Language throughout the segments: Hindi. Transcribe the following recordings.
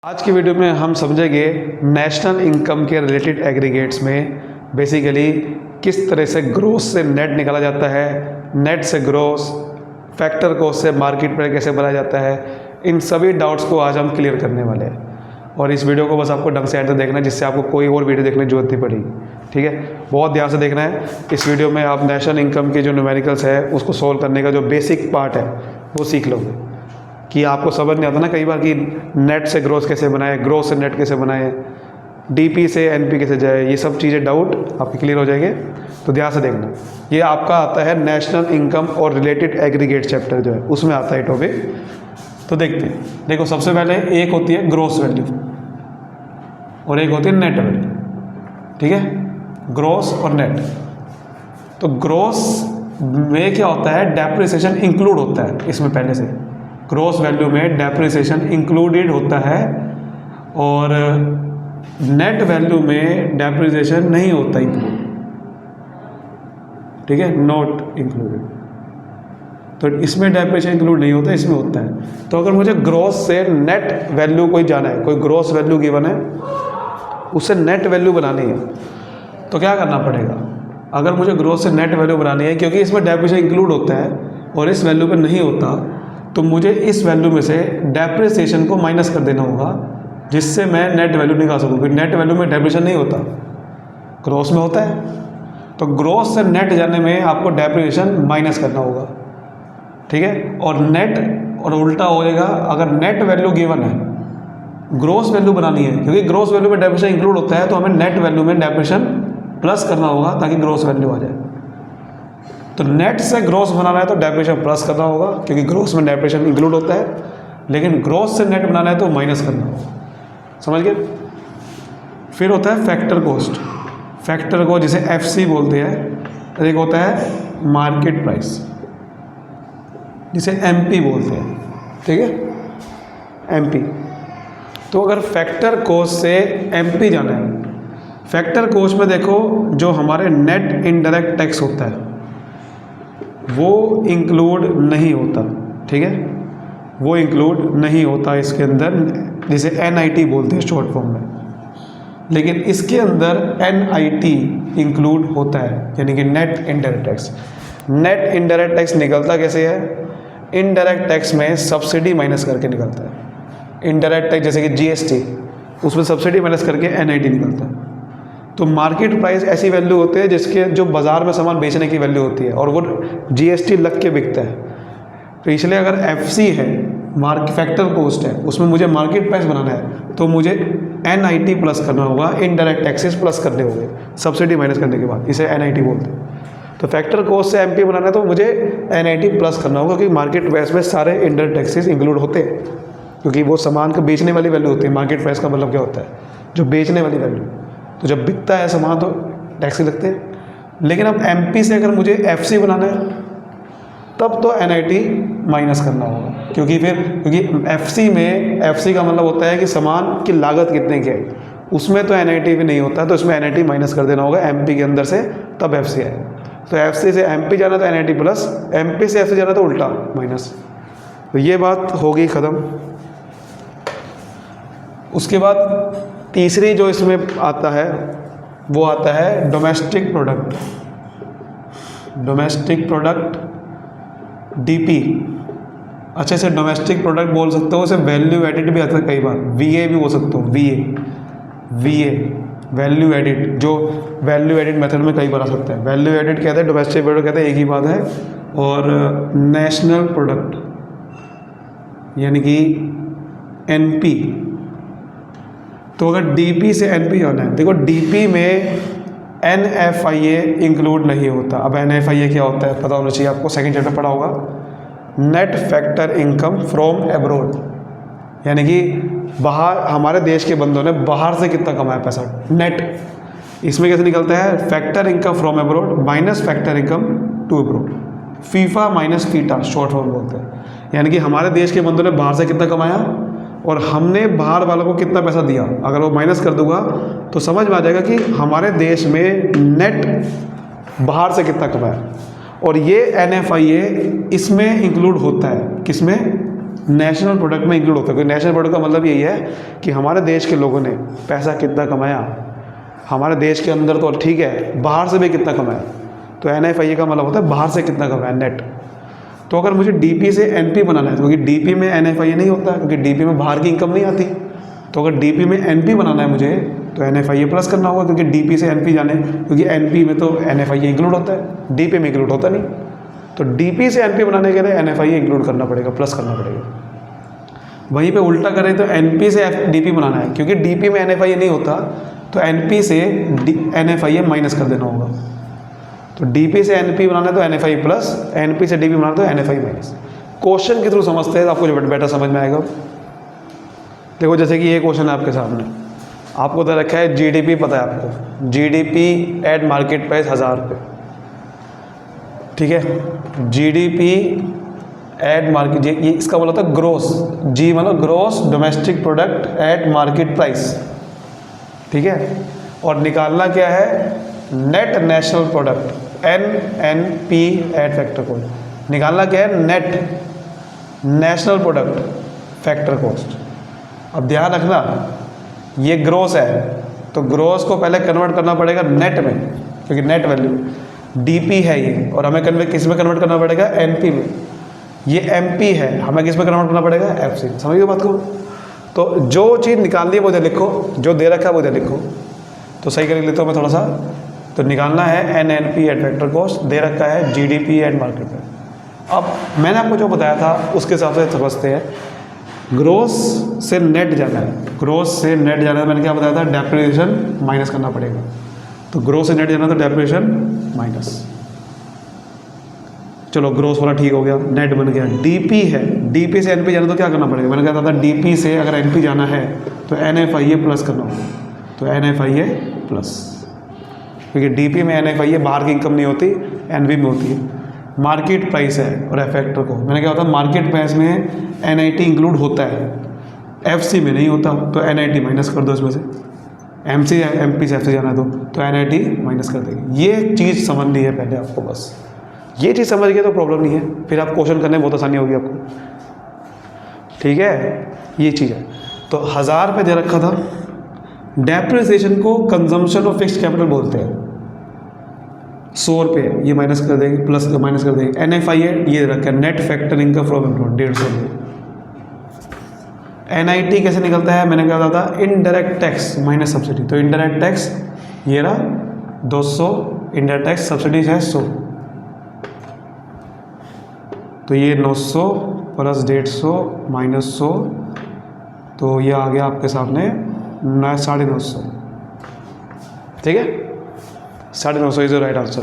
आज की वीडियो में हम समझेंगे नेशनल इनकम के रिलेटेड एग्रीगेट्स में बेसिकली किस तरह से ग्रोस से नेट निकाला जाता है, नेट से ग्रोस, फैक्टर कॉस्ट से मार्केट प्राइस कैसे बनाया जाता है। इन सभी डाउट्स को आज हम क्लियर करने वाले हैं और इस वीडियो को बस आपको ढंग से एंड तक देखना है, जिससे आपको कोई और वीडियो देखने की जरूरत नहीं पड़ेगी। ठीक है, बहुत ध्यान से देखना है। इस वीडियो में आप नेशनल इनकम के जो न्यूमेरिकल्स है उसको सोल्व करने का जो बेसिक पार्ट है वो सीख लोगे कि आपको समझ नहीं आता ना कई बार कि नेट से ग्रोस कैसे बनाए, ग्रोस से नेट कैसे बनाए, डीपी से एनपी कैसे जाए, ये सब चीज़ें डाउट आपके क्लियर हो जाएंगे। तो ध्यान से देखना, ये आपका आता है नेशनल इनकम और रिलेटेड एग्रीगेट चैप्टर जो है उसमें आता है टॉपिक। तो देखते हैं। देखो, सबसे पहले एक होती है ग्रोस वैल्यू और एक होती है नेट वैल्यू। ठीक है, ग्रोस और नेट। तो ग्रोस में क्या होता है, डेप्रिसिएशन इंक्लूड होता है इसमें पहले से। ग्रोस वैल्यू में डेप्रिसिएशन इंक्लूडेड होता है और नेट वैल्यू में डेप्रिसिएशन नहीं होता इंक्लूड। ठीक है, नॉट इंक्लूडेड। तो इसमें डेप्रिसिएशन इंक्लूड नहीं होता, इसमें होता है। तो अगर मुझे ग्रोस से नेट वैल्यू कोई जाना है, कोई ग्रोस वैल्यू गिवन है, उससे नेट वैल्यू बनानी है, तो क्या करना पड़ेगा। अगर मुझे ग्रोस से नेट वैल्यू बनानी है, क्योंकि इसमें डेप्रिसिएशन इंक्लूड होता है और इस वैल्यू पर नहीं होता, तो मुझे इस वैल्यू में से डेप्रिसिएशन को माइनस कर देना होगा, जिससे मैं नेट वैल्यू निकाल सकूँ। क्योंकि नेट वैल्यू में डेप्रिसिएशन नहीं होता, ग्रोस में होता है। तो ग्रोस से नेट जाने में आपको डेप्रिसिएशन माइनस करना होगा। ठीक है, और नेट और उल्टा हो जाएगा। अगर नेट वैल्यू गिवन है, ग्रोस वैल्यू बनानी है, क्योंकि ग्रोस वैल्यू में डेप्रिसिएशन इंक्लूड होता है, तो हमें नेट वैल्यू में डेप्रिसिएशन प्लस करना होगा ताकि ग्रोस वैल्यू आ जाए। तो नेट से ग्रोस बनाना है तो डेप्रिसिएशन प्लस करना होगा, क्योंकि ग्रोस में डेप्रिसिएशन इंक्लूड होता है। लेकिन ग्रोस से नेट बनाना है तो माइनस करना होगा। समझ गए। फिर होता है फैक्टर कॉस्ट। फैक्टर को जिसे एफसी बोलते हैं। एक होता है मार्केट प्राइस, जिसे एमपी बोलते हैं। ठीक है, एमपी। तो अगर फैक्टर कॉस्ट से एमपी जाना है, फैक्टर कॉस्ट में देखो जो हमारे नेट इनडायरेक्ट टैक्स होता है वो इंक्लूड नहीं होता। ठीक है, वो इंक्लूड नहीं होता इसके अंदर, जिसे एनआईटी बोलते हैं शॉर्ट फॉर्म में। लेकिन इसके अंदर एनआईटी इंक्लूड होता है, यानी कि net indirect tax. Net indirect tax निकलता कैसे है, इनडायरेक्ट टैक्स में सब्सिडी माइनस करके निकलता है। इनडायरेक्ट टैक्स जैसे कि जीएसटी, उसमें सब्सिडी माइनस करके एनआईटी निकलता है। तो मार्केट प्राइस ऐसी वैल्यू होती है जिसके जो बाज़ार में सामान बेचने की वैल्यू होती है और वो जीएसटी लग के बिकता है। तो इसलिए अगर एफसी है, मार्केट फैक्टर कॉस्ट है, उसमें मुझे मार्केट प्राइस बनाना है तो मुझे एनआईटी प्लस करना होगा, इनडायरेक्ट टैक्सेस प्लस करने होंगे सब्सिडी माइनस करने के बाद। इसे एनआईटी बोलते हैं। तो फैक्टर कॉस्ट से एमपी बनाना है तो मुझे एनआईटी प्लस करना होगा, क्योंकि मार्केट प्राइस में सारे इनडायरेक्ट टैक्सेस इंक्लूड होते हैं, क्योंकि वो सामान को बेचने वाली वैल्यू होती है। मार्केट प्राइस का मतलब क्या होता है, जो बेचने वाली वैल्यू। तो जब बिकता है सामान तो टैक्स लगते हैं। लेकिन अब एमपी से अगर मुझे एफसी बनाना है तब तो एनआईटी माइनस करना होगा, क्योंकि एफसी में, एफसी का मतलब होता है कि सामान की लागत कितने की आई, उसमें तो एनआईटी भी नहीं होता, तो इसमें एनआईटी माइनस कर देना होगा एमपी के अंदर से, तब एफसी आएगा। तो एफसी से एमपी जाना तो एनआईटी प्लस, एमपी से एफसी जाना तो उल्टा माइनस। तो ये बात होगी ख़त्म। उसके बाद तीसरी जो इसमें आता है वो आता है domestic product. Domestic product DP, अच्छे से डोमेस्टिक प्रोडक्ट बोल सकते हो। उसे वैल्यू एडिड भी आता है, कई बार वीए भी बोल सकते हो। वीए वैल्यू एडिड, जो वैल्यू एडिड मेथड में कई बार आ सकता है। वैल्यू एडिड कहते हैं, डोमेस्टिक प्रोडक्ट कहते हैं, एक ही बात है। और नेशनल प्रोडक्ट यानी कि एनपी। तो अगर डीपी से एनपी जाना है, देखो डीपी में एनएफआईए इंक्लूड नहीं होता। अब एनएफआईए क्या होता है पता होना चाहिए आपको, सेकंड चैप्टर पढ़ा होगा। Net factor income from abroad, यानी कि बाहर हमारे देश के बंदों ने बाहर से कितना कमाया पैसा, नेट। इसमें कैसे निकलता है, factor income from abroad minus factor income to abroad. FIFA minus FITA short form बोलते हैं। यानी कि हमारे देश के बंदों ने बाहर से कितना कमाया और हमने बाहर वालों को कितना पैसा दिया। अगर वो माइनस कर दूंगा तो समझ में आ जाएगा कि हमारे देश में नेट बाहर से कितना कमाया। और ये एनएफआईए इसमें इंक्लूड होता है, किसमें, नेशनल प्रोडक्ट में इंक्लूड होता है। क्योंकि नेशनल प्रोडक्ट का मतलब यही है कि हमारे देश के लोगों ने पैसा कितना कमाया, हमारे देश के अंदर तो ठीक है, बाहर से भी कितना कमाया। तो NFIA का मतलब होता है बाहर से कितना कमाया, नेट। तो अगर मुझे DP से NP बनाना है, क्योंकि DP में NFIA नहीं होता, क्योंकि DP में बाहर की इनकम नहीं आती। तो अगर DP में NP बनाना है मुझे, तो NFIA प्लस करना होगा, क्योंकि DP से NP जाने, क्योंकि NP में तो NFIA इंक्लूड होता है, DP में इंक्लूड होता नहीं। तो DP से NP बनाने के लिए NFIA इंक्लूड करना पड़ेगा, प्लस करना पड़ेगा। वहीं पे उल्टा करें तो NP से DP बनाना है, क्योंकि DP में NFIA नहीं होता, तो NP से NFIA माइनस कर देना होगा। तो DP से NP बनाना है तो NFIA प्लस, NP से DP बनाना है तो NFIA माइनस। क्वेश्चन के थ्रू समझते हैं तो आपको जो बेटर समझ में आएगा। देखो जैसे कि ये क्वेश्चन है आपके सामने, आपको दे रखा है GDP, पता है आपको GDP एट मार्केट प्राइस 1000 रुपये, ठीक है। GDP एट मार्केट, ये इसका बोला था ग्रोस, G मतलब gross domestic product at market price, ठीक है। और निकालना क्या है, net national product, NNP at factor cost. निकालना क्या है, net national product factor cost. अब ध्यान रखना, ये ग्रोस है, तो ग्रोस को पहले कन्वर्ट करना पड़ेगा नेट में, क्योंकि नेट वैल्यू DP है ये, और हमें किस में कन्वर्ट करना पड़ेगा, NP में। ये MP है, हमें किस में कन्वर्ट करना पड़ेगा, FC। समझिए बात को। तो जो चीज़ निकालनी है वो इधर लिखो, जो दे रखा है वो इधर लिखो। तो सही कर लेता हूँ मैं थोड़ा सा। तो निकालना है NNP एट फैक्टर कॉस्ट, दे रखा है GDP एट मार्केट प्राइस। अब मैंने आपको जो बताया था उसके हिसाब से समझते हैं। ग्रोस से नेट जाना है, ग्रोस से नेट जाना है, मैंने क्या बताया था, डेप्रिसिएशन माइनस करना पड़ेगा। तो ग्रोस से नेट जाना तो डेप्रिसिएशन माइनस, चलो ग्रोस वाला ठीक हो गया, नेट बन गया। DP है, DP से NP जाना तो क्या करना पड़ेगा, मैंने कहा था DP से अगर NP जाना है तो NFIA प्लस करना होगा। तो NFIA प्लस, क्योंकि DP में NFIA बाहर की इनकम नहीं होती, NP में होती है। मार्केट प्राइस है और फैक्टर को, मैंने क्या होता है, मार्केट प्राइस में NIT इंक्लूड होता है, FC में नहीं होता, तो NIT माइनस कर दो इसमें से। MP से FC जाना है तो NIT माइनस कर देंगे। ये चीज़ समझनी है पहले आपको, बस ये चीज़ समझ गए तो प्रॉब्लम नहीं है, फिर आप क्वेश्चन करने में बहुत आसानी होगी आपको, ठीक है। ये चीज़ है। तो 1000 पे दे रखा था। डेप्रिसिएशन को कंजम्पशन ऑफ फिक्स्ड कैपिटल बोलते हैं। 100 रुपये ये माइनस कर देंगे, प्लस माइनस कर देंगे। NFIA ये रखा है, net factor income from employed 150 रुपये। NIT कैसे निकलता है, मैंने कहा था इनडायरेक्ट टैक्स माइनस सब्सिडी। तो इनडायरेक्ट टैक्स ये रहा 200, इनडायरेक्ट टैक्स सब्सिडीज है 100, तो ये 900 प्लस 150 माइनस 100, तो ये आ गया आपके सामने 950, ठीक है। 950 इज द राइट आंसर।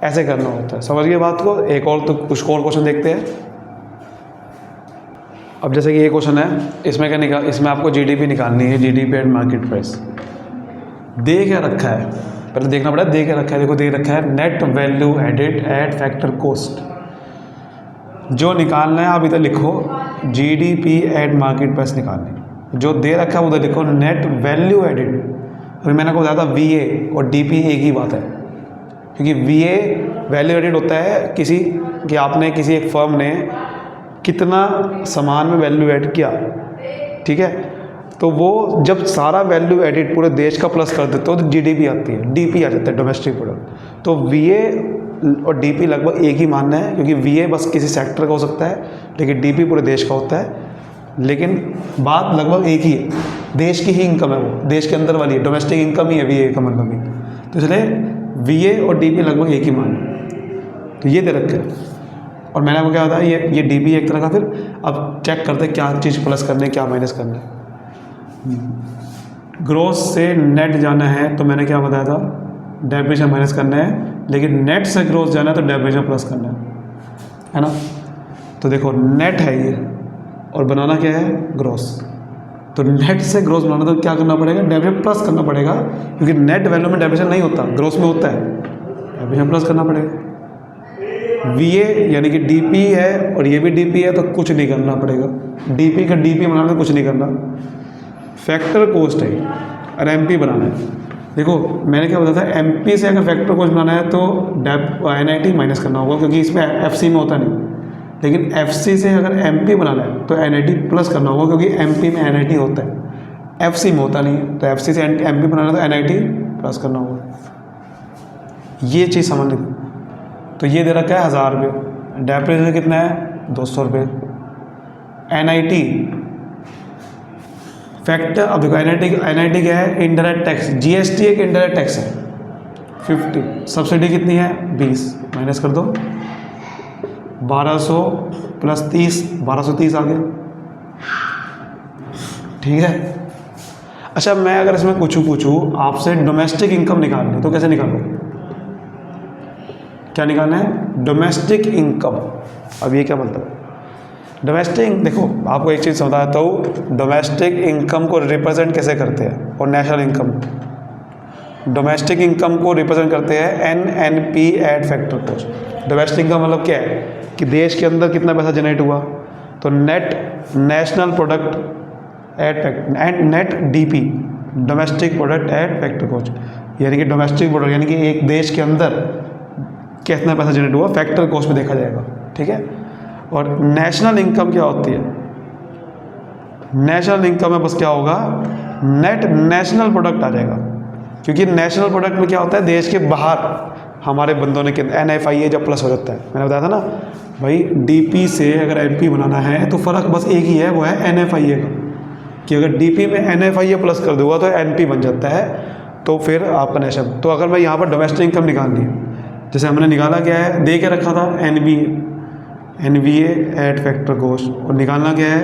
ऐसे करना होता है, समझ गए बात को। एक और तो कुछ और क्वेश्चन देखते हैं। अब जैसे कि ये क्वेश्चन है, इसमें क्या इसमें आपको GDP निकालनी है, GDP एट मार्केट प्राइस। दे क्या रखा है, पहले देखना पड़ा, दे क्या रखा है। देखो दे रखा है net value added at factor cost. जो निकालना है आप इधर लिखो GDP एट मार्केट प्राइस निकालनी, जो दे रखा है उधर लिखो नेट वैल्यू एडेड। अभी मैंने आपको बताया था VA और DP एक ही बात है, क्योंकि VA वैल्यू एडेड होता है किसी कि आपने किसी एक फर्म ने कितना सामान में वैल्यू ऐड किया, ठीक है। तो वो जब सारा वैल्यू एडेड पूरे देश का प्लस कर देते हो तो GDP आती है, DP आ जाता है डोमेस्टिक प्रोडक्ट। तो VA और DP लगभग एक ही मानना है, क्योंकि VA बस किसी सेक्टर का हो सकता है, लेकिन DP पूरे देश का होता है। लेकिन बात लगभग एक ही है, देश की ही इनकम है, वो देश के अंदर वाली है, डोमेस्टिक इनकम ही है VA का मतलब ही। तो इसलिए VA और DP लगभग एक ही मानना। तो ये दे रखे हैं, और मैंने आपको क्या बताया, ये DP एक तरह का। फिर अब चेक करते हैं क्या चीज़ प्लस करने क्या माइनस करना है। ग्रोस से नेट जाना है तो मैंने क्या बताया था, डेप्रिसिएशन माइनस करना है, लेकिन नेट से ग्रोस जाना है तो डेप्रिसिएशन प्लस करना है ना। तो देखो नेट है ये, और बनाना क्या है, ग्रोस। तो नेट से ग्रोस बनाना तो क्या करना पड़ेगा, डेप्रिसिएशन प्लस करना पड़ेगा, क्योंकि नेट वैल्यू में डेप्रिसिएशन नहीं होता, ग्रोस में होता है, डेप्रिसिएशन प्लस करना पड़ेगा। VA यानी कि DP है और ये भी DP है, तो कुछ नहीं करना पड़ेगा, DP का DP बनाना तो कुछ नहीं करना। फैक्टर कॉस्ट है और MP बनाना है। देखो मैंने क्या बताया था, MP से अगर फैक्टर कॉस्ट बनाना है तो NIT माइनस करना होगा, क्योंकि इसमें FC में होता नहीं, लेकिन FC से अगर MP बनाना है तो NIT प्लस करना होगा, क्योंकि MP में NIT होता है, FC में होता नहीं है। तो FC से MP बनाना है तो NIT प्लस करना होगा। ये चीज़ समझ ली। तो ये दे रखा है 1000 रुपये, डेप्रिसिएशन कितना है 200 रुपये। NIT फैक्टर, अब देखो NIT क्या है, इनडायरेक्ट टैक्स, GST एक इनडायरेक्ट टैक्स है 50, सब्सिडी कितनी है 20, माइनस कर दो 1200 प्लस 30, 1230 आ गया, ठीक है। अच्छा, मैं अगर इसमें कुछ पूछूँ आपसे डोमेस्टिक इनकम निकालनी, तो कैसे निकालोगे? क्या निकालना है? Domestic income. अब ये क्या मतलब है डोमेस्टिक? देखो आपको एक चीज़ समझाता हूँ, डोमेस्टिक इनकम को रिप्रेजेंट कैसे करते हैं और नेशनल इनकम। डोमेस्टिक इनकम को रिप्रेजेंट करते हैं NNP at factor cost. Domestic income मतलब क्या है कि देश के अंदर कितना पैसा जनरेट हुआ, तो net national product at factor and net DP, domestic product at factor cost, यानी कि डोमेस्टिक प्रोडक्ट यानी कि एक देश के अंदर कितना पैसा जनरेट हुआ फैक्टर कॉस्ट में देखा जाएगा, ठीक है। और नेशनल इनकम क्या होती है? नेशनल इनकम में बस क्या होगा, नेट नेशनल प्रोडक्ट आ जाएगा, क्योंकि नेशनल प्रोडक्ट में क्या होता है, देश के बाहर हमारे बंदों ने NFIA जब प्लस हो जाता है, मैंने बताया था ना भाई, DP से अगर MP बनाना है तो फ़र्क बस एक ही है, वो है NFIA का, कि अगर DP में NFIA प्लस कर दूंगा तो NP बन जाता है, तो फिर आपका नेशनल। तो अगर मैं यहाँ पर डोमेस्टिक इनकम निकालनी है, जैसे हमने निकाला क्या है, दे के रखा था NVA एड फैक्टर कॉस्ट, और निकालना क्या है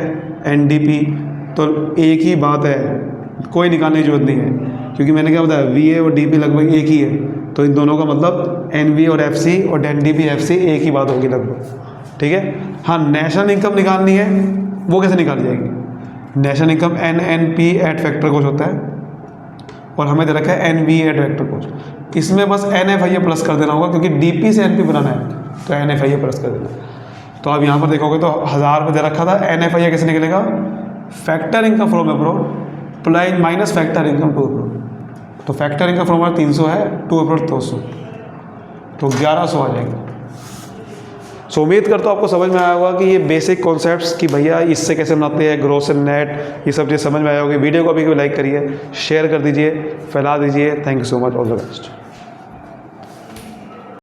NDP, तो एक ही बात है, कोई निकालने की जरूरत नहीं है, क्योंकि मैंने क्या बताया VA और DP लगभग एक ही है, तो इन दोनों का मतलब NVA और FC और NDP FC एक ही बात होगी लगभग, ठीक है। हाँ, नेशनल इनकम निकालनी है, वो कैसे निकाली जाएगी? National income NNP at factor cost होता है, और हमें दे रखा है NVA एड फैक्टर कॉस्ट। इसमें बस NFIA प्लस कर देना होगा, क्योंकि DP से NP बनाना है तो NFIA प्लस कर देना। तो अब यहाँ पर देखोगे तो 1000 रुपये दे रखा था, NFIA कैसे निकलेगा? Factor income from abroad minus factor income to abroad. तो फैक्टर इनकम फ्रॉम 300 है, टू अब्रॉड 200, तो 1100 आ जाएगा। सो उम्मीद करता हूँ आपको समझ में आया होगा कि ये बेसिक कॉन्सेप्ट्स कि भैया इससे कैसे बनाते हैं, ग्रॉस एंड नेट, ये सब चीज़ समझ में आया होगी। वीडियो को अभी लाइक करिए, शेयर कर दीजिए, फैला दीजिए। Thank you so much, all the best.